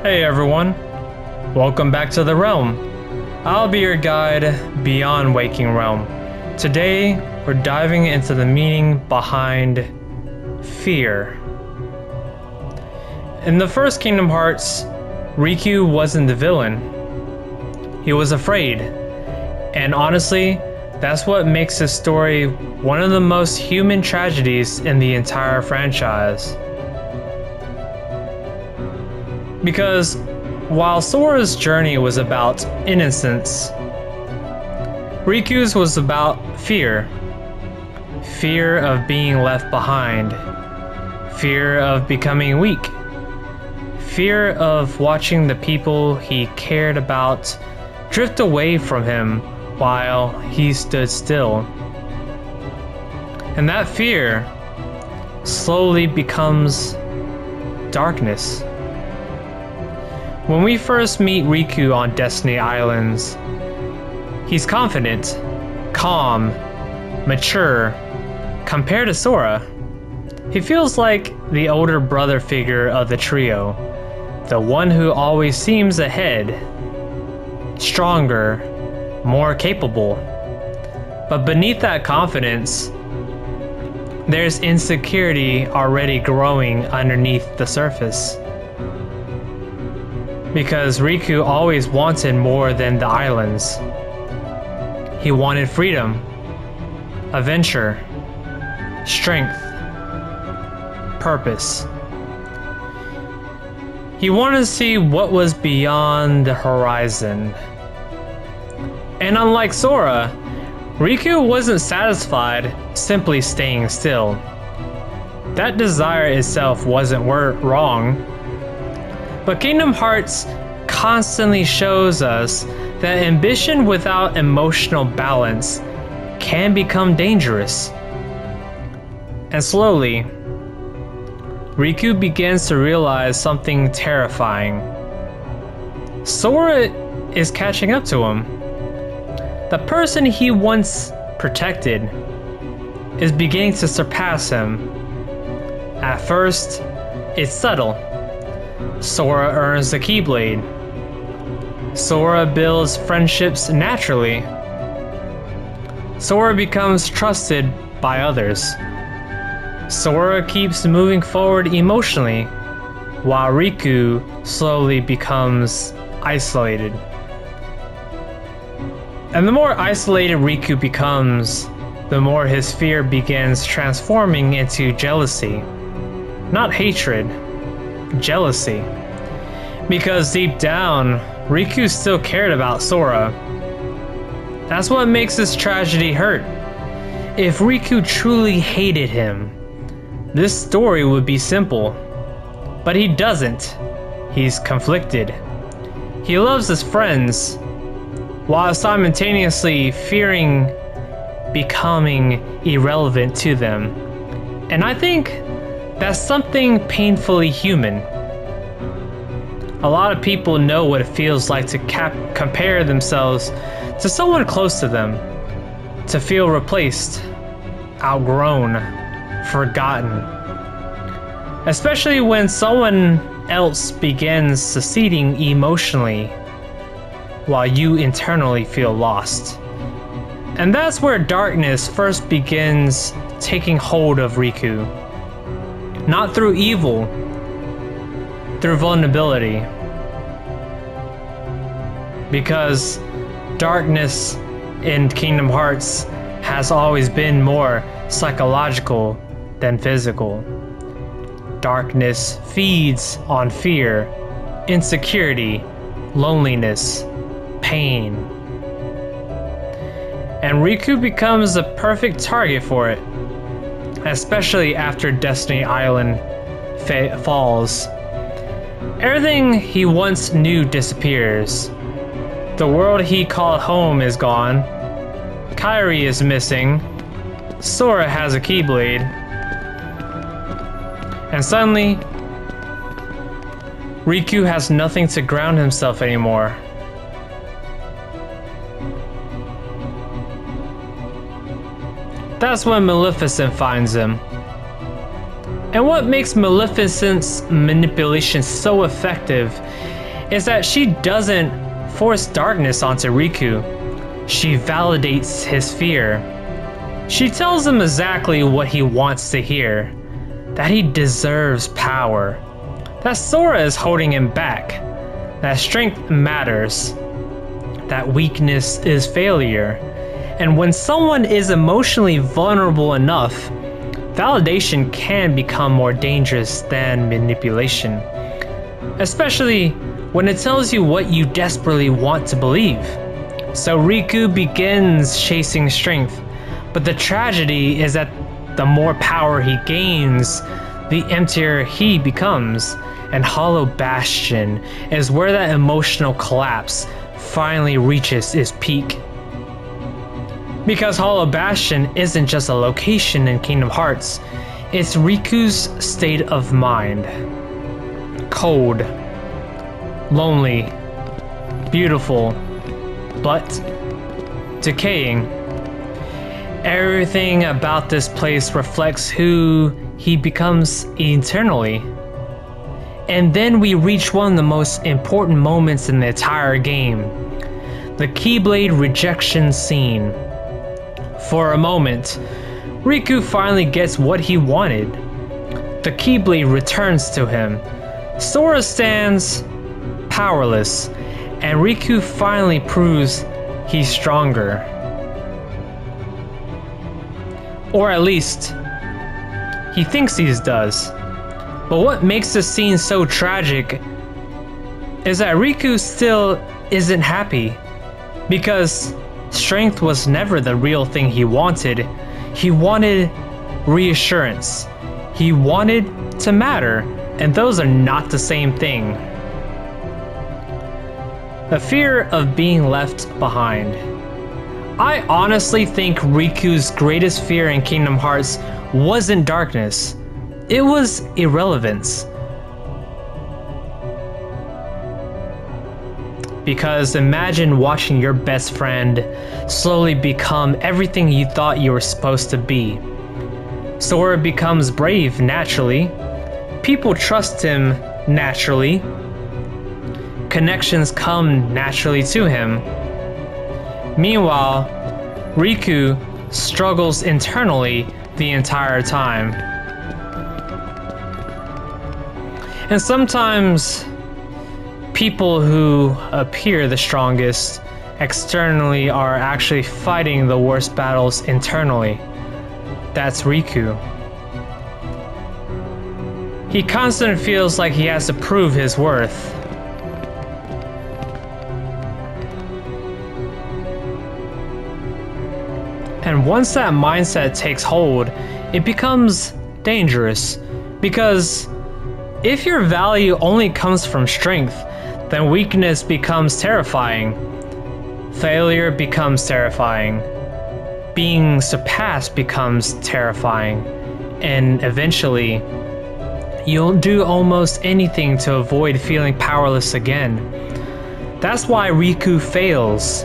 Hey everyone, welcome back to the realm. I'll be your guide beyond Waking Realm. Today, we're diving into the meaning behind fear. In the first Kingdom Hearts, Riku wasn't the villain. He was afraid. And honestly, that's what makes his story one of the most human tragedies in the entire franchise. Because while Sora's journey was about innocence, Riku's was about fear. Fear of being left behind. Fear of becoming weak. Fear of watching the people he cared about drift away from him while he stood still. And that fear slowly becomes darkness. When we first meet Riku on Destiny Islands, he's confident, calm, mature. Compared to Sora, he feels like the older brother figure of the trio, the one who always seems ahead, stronger, more capable. But beneath that confidence, there's insecurity already growing underneath the surface. Because Riku always wanted more than the islands. He wanted freedom, adventure, strength, purpose. He wanted to see what was beyond the horizon. And unlike Sora, Riku wasn't satisfied simply staying still. That desire itself wasn't wrong. But Kingdom Hearts constantly shows us that ambition without emotional balance can become dangerous. And slowly, Riku begins to realize something terrifying. Sora is catching up to him. The person he once protected is beginning to surpass him. At first, it's subtle. Sora earns the Keyblade. Sora builds friendships naturally. Sora becomes trusted by others. Sora keeps moving forward emotionally, while Riku slowly becomes isolated. And the more isolated Riku becomes, the more his fear begins transforming into jealousy. Not hatred, jealousy. Because deep down, Riku still cared about Sora. That's what makes this tragedy hurt. If Riku truly hated him, this story would be simple. But he doesn't. He's conflicted. He loves his friends, while simultaneously fearing becoming irrelevant to them. And I think that's something painfully human. A lot of people know what it feels like to compare themselves to someone close to them, to feel replaced, outgrown, forgotten. Especially when someone else begins seceding emotionally, while you internally feel lost. And that's where darkness first begins taking hold of Riku. Not through evil, through vulnerability. Because darkness in Kingdom Hearts has always been more psychological than physical. Darkness feeds on fear, insecurity, loneliness, pain. And Riku becomes the perfect target for it, especially after Destiny Island falls. Everything he once knew disappears. The world he called home is gone. Kairi is missing. Sora has a Keyblade. And suddenly, Riku has nothing to ground himself anymore. That's when Maleficent finds him. And what makes Maleficent's manipulation so effective is that she doesn't force darkness onto Riku. She validates his fear. She tells him exactly what he wants to hear, that he deserves power, that Sora is holding him back, that strength matters, that weakness is failure. And when someone is emotionally vulnerable enough, validation can become more dangerous than manipulation, especially when it tells you what you desperately want to believe. So Riku begins chasing strength, but the tragedy is that the more power he gains, the emptier he becomes, and Hollow Bastion is where that emotional collapse finally reaches its peak. Because Hollow Bastion isn't just a location in Kingdom Hearts, it's Riku's state of mind. Cold, lonely, beautiful, but decaying. Everything about this place reflects who he becomes eternally. And then we reach one of the most important moments in the entire game, the Keyblade rejection scene. For a moment, Riku finally gets what he wanted. The Keyblade returns to him. Sora stands powerless, and Riku finally proves he's stronger. Or at least, he thinks he does. But what makes this scene so tragic is that Riku still isn't happy, because strength was never the real thing he wanted. He wanted reassurance. He wanted to matter, and those are not the same thing. The fear of being left behind. I honestly think Riku's greatest fear in Kingdom Hearts wasn't darkness. It was irrelevance. Because imagine watching your best friend slowly become everything you thought you were supposed to be. Sora becomes brave naturally. People trust him naturally. Connections come naturally to him. Meanwhile, Riku struggles internally the entire time. And sometimes people who appear the strongest externally are actually fighting the worst battles internally. That's Riku. He constantly feels like he has to prove his worth. And once that mindset takes hold, it becomes dangerous. Because if your value only comes from strength, then weakness becomes terrifying. Failure becomes terrifying. Being surpassed becomes terrifying. And eventually, you'll do almost anything to avoid feeling powerless again. That's why Riku fails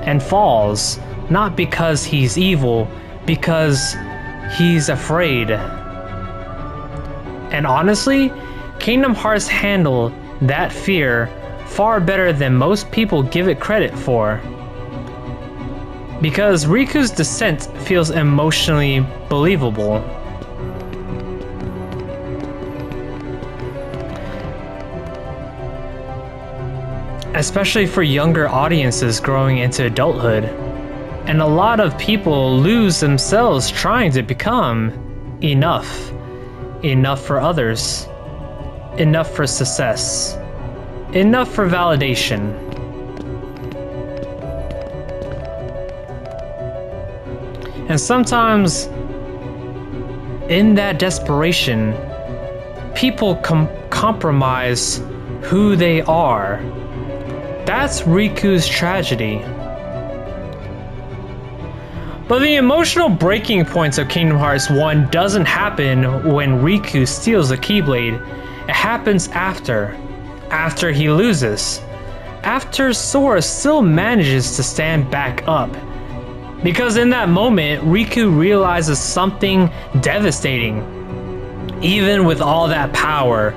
and falls, not because he's evil, because he's afraid. And honestly, Kingdom Hearts handle that fear far better than most people give it credit for. Because Riku's descent feels emotionally believable. Especially for younger audiences growing into adulthood. And a lot of people lose themselves trying to become enough. Enough for others. Enough for success. Enough for validation. And sometimes, in that desperation, people compromise who they are. That's Riku's tragedy. But the emotional breaking points of Kingdom Hearts 1 doesn't happen when Riku steals the Keyblade. It happens after he loses. After Sora still manages to stand back up. Because in that moment, Riku realizes something devastating. Even with all that power,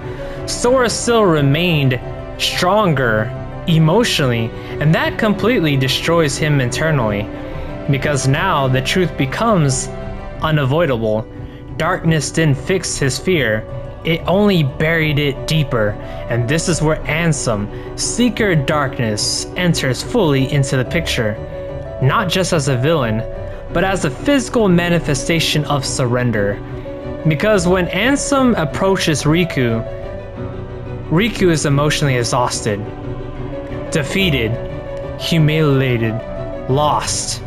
Sora still remained stronger emotionally, and that completely destroys him internally. Because now the truth becomes unavoidable. Darkness didn't fix his fear, it only buried it deeper, and this is where Ansem, Seeker Darkness, enters fully into the picture. Not just as a villain, but as a physical manifestation of surrender. Because when Ansem approaches Riku, Riku is emotionally exhausted, defeated, humiliated, lost,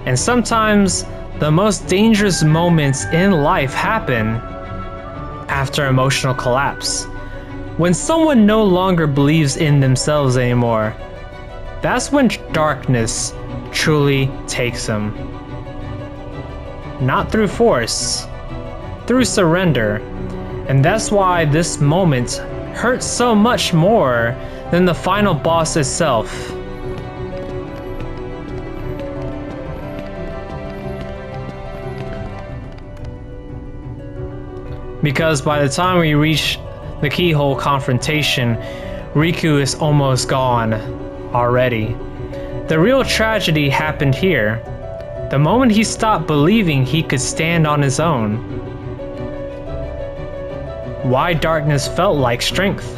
and sometimes the most dangerous moments in life happen after emotional collapse. When someone no longer believes in themselves anymore, that's when darkness truly takes them. Not through force, through surrender. And that's why this moment hurts so much more than the final boss itself. Because by the time we reach the keyhole confrontation, Riku is almost gone already. The real tragedy happened here. The moment he stopped believing he could stand on his own. Why darkness felt like strength.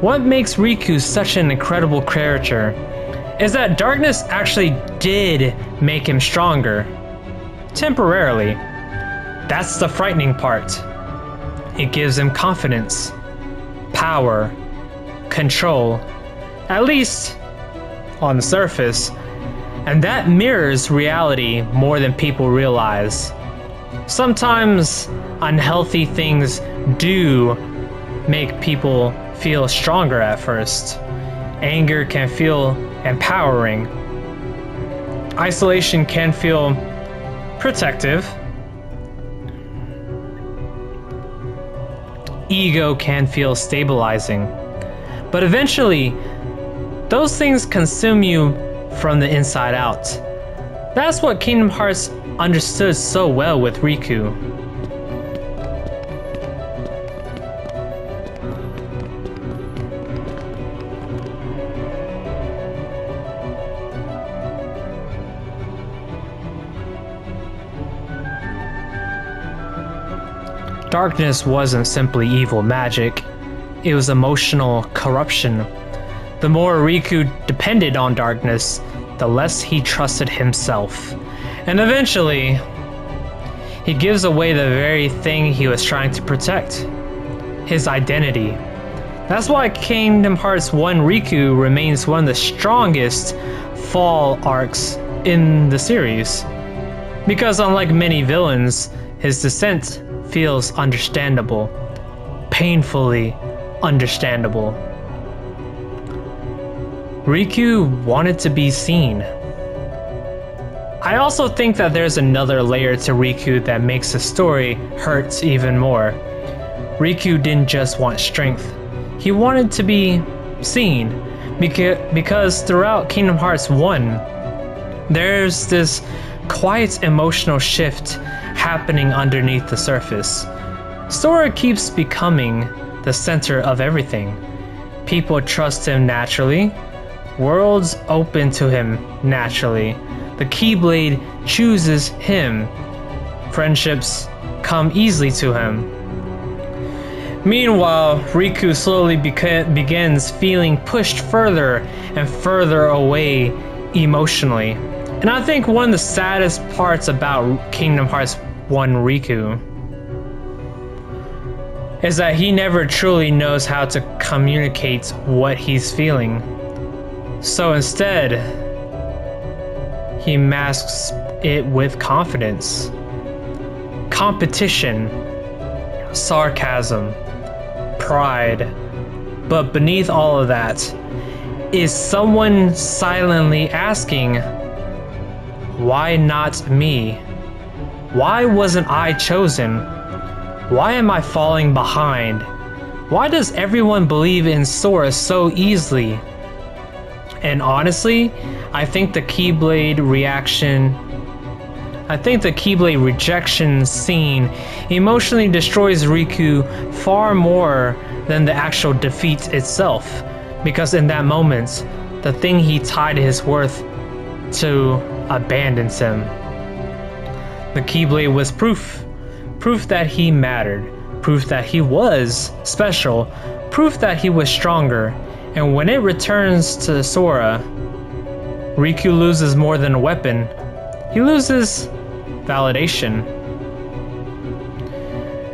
What makes Riku such an incredible character is that darkness actually did make him stronger. Temporarily. That's the frightening part. It gives him confidence, power, control, at least on the surface, and that mirrors reality more than people realize. Sometimes unhealthy things do make people feel stronger at first. Anger can feel empowering. Isolation can feel protective. Ego can feel stabilizing. But eventually, those things consume you from the inside out. That's what Kingdom Hearts understood so well with Riku. Darkness wasn't simply evil magic, it was emotional corruption. The more Riku depended on darkness, the less he trusted himself. And eventually, he gives away the very thing he was trying to protect, his identity. That's why Kingdom Hearts 1 Riku remains one of the strongest fall arcs in the series. Because unlike many villains, his descent feels understandable, painfully understandable. Riku wanted to be seen. I also think that there's another layer to Riku that makes the story hurt even more. Riku didn't just want strength, he wanted to be seen, because throughout Kingdom Hearts 1, there's this quiet emotional shift happening underneath the surface. Sora keeps becoming the center of everything. People trust him naturally. Worlds open to him naturally. The Keyblade chooses him. Friendships come easily to him. Meanwhile, Riku slowly begins feeling pushed further and further away emotionally. And I think one of the saddest parts about Kingdom Hearts 1 Riku is that he never truly knows how to communicate what he's feeling. So instead, he masks it with confidence, competition, sarcasm, pride. But beneath all of that is someone silently asking, why not me? Why wasn't I chosen? Why am I falling behind? Why does everyone believe in Sora so easily? And honestly, I think the Keyblade rejection scene emotionally destroys Riku far more than the actual defeat itself, because in that moment, the thing he tied his worth to abandons him. The Keyblade was proof that he mattered, proof that he was special, proof that he was stronger, and when it returns to Sora, Riku loses more than a weapon. He loses validation.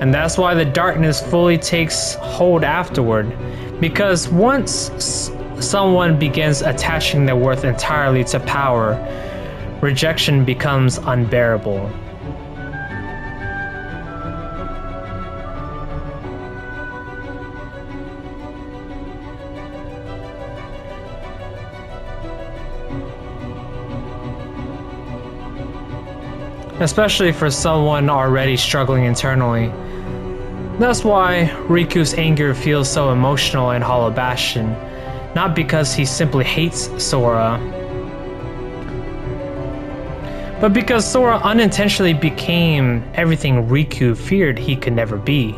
And that's why the darkness fully takes hold afterward, because once someone begins attaching their worth entirely to power, rejection becomes unbearable. Especially for someone already struggling internally. That's why Riku's anger feels so emotional in Hollow Bastion, not because he simply hates Sora, but because Sora unintentionally became everything Riku feared he could never be.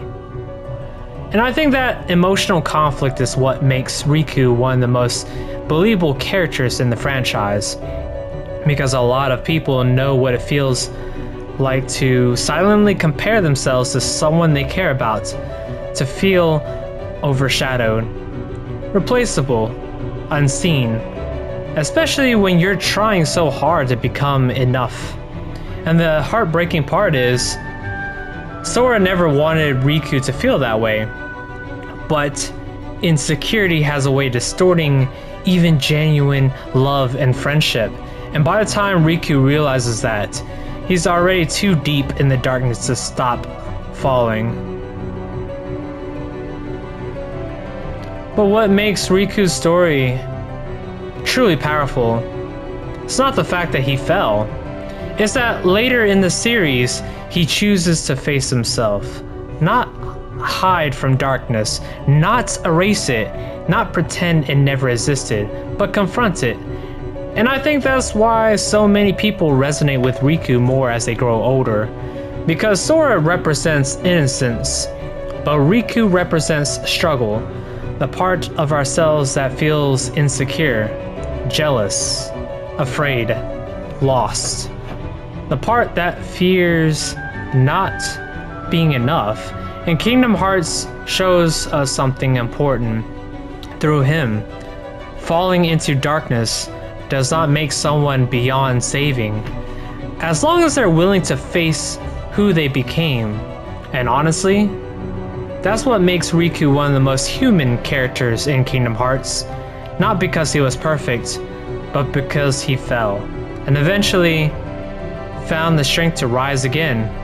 And I think that emotional conflict is what makes Riku one of the most believable characters in the franchise, because a lot of people know what it feels like to silently compare themselves to someone they care about, to feel overshadowed, replaceable, unseen, especially when you're trying so hard to become enough. And the heartbreaking part is, Sora never wanted Riku to feel that way, but insecurity has a way of distorting even genuine love and friendship. And by the time Riku realizes that, he's already too deep in the darkness to stop falling. But what makes Riku's story truly powerful, it's not the fact that he fell. It's that later in the series, he chooses to face himself. Not hide from darkness, not erase it, not pretend it never existed, but confront it. And I think that's why so many people resonate with Riku more as they grow older. Because Sora represents innocence, but Riku represents struggle, the part of ourselves that feels insecure, jealous, afraid, lost. The part that fears not being enough. And Kingdom Hearts shows us something important. Through him, falling into darkness does not make someone beyond saving, as long as they're willing to face who they became. And honestly, that's what makes Riku one of the most human characters in Kingdom Hearts, not because he was perfect, but because he fell, and eventually found the strength to rise again.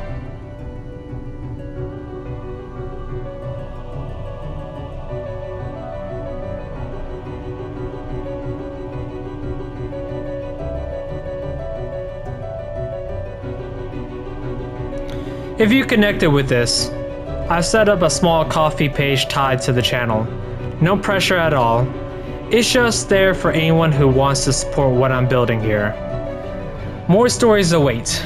If you connected with this, I've set up a small Ko-fi page tied to the channel. No pressure at all. It's just there for anyone who wants to support what I'm building here. More stories await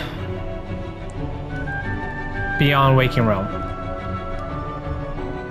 beyond Waking Realm.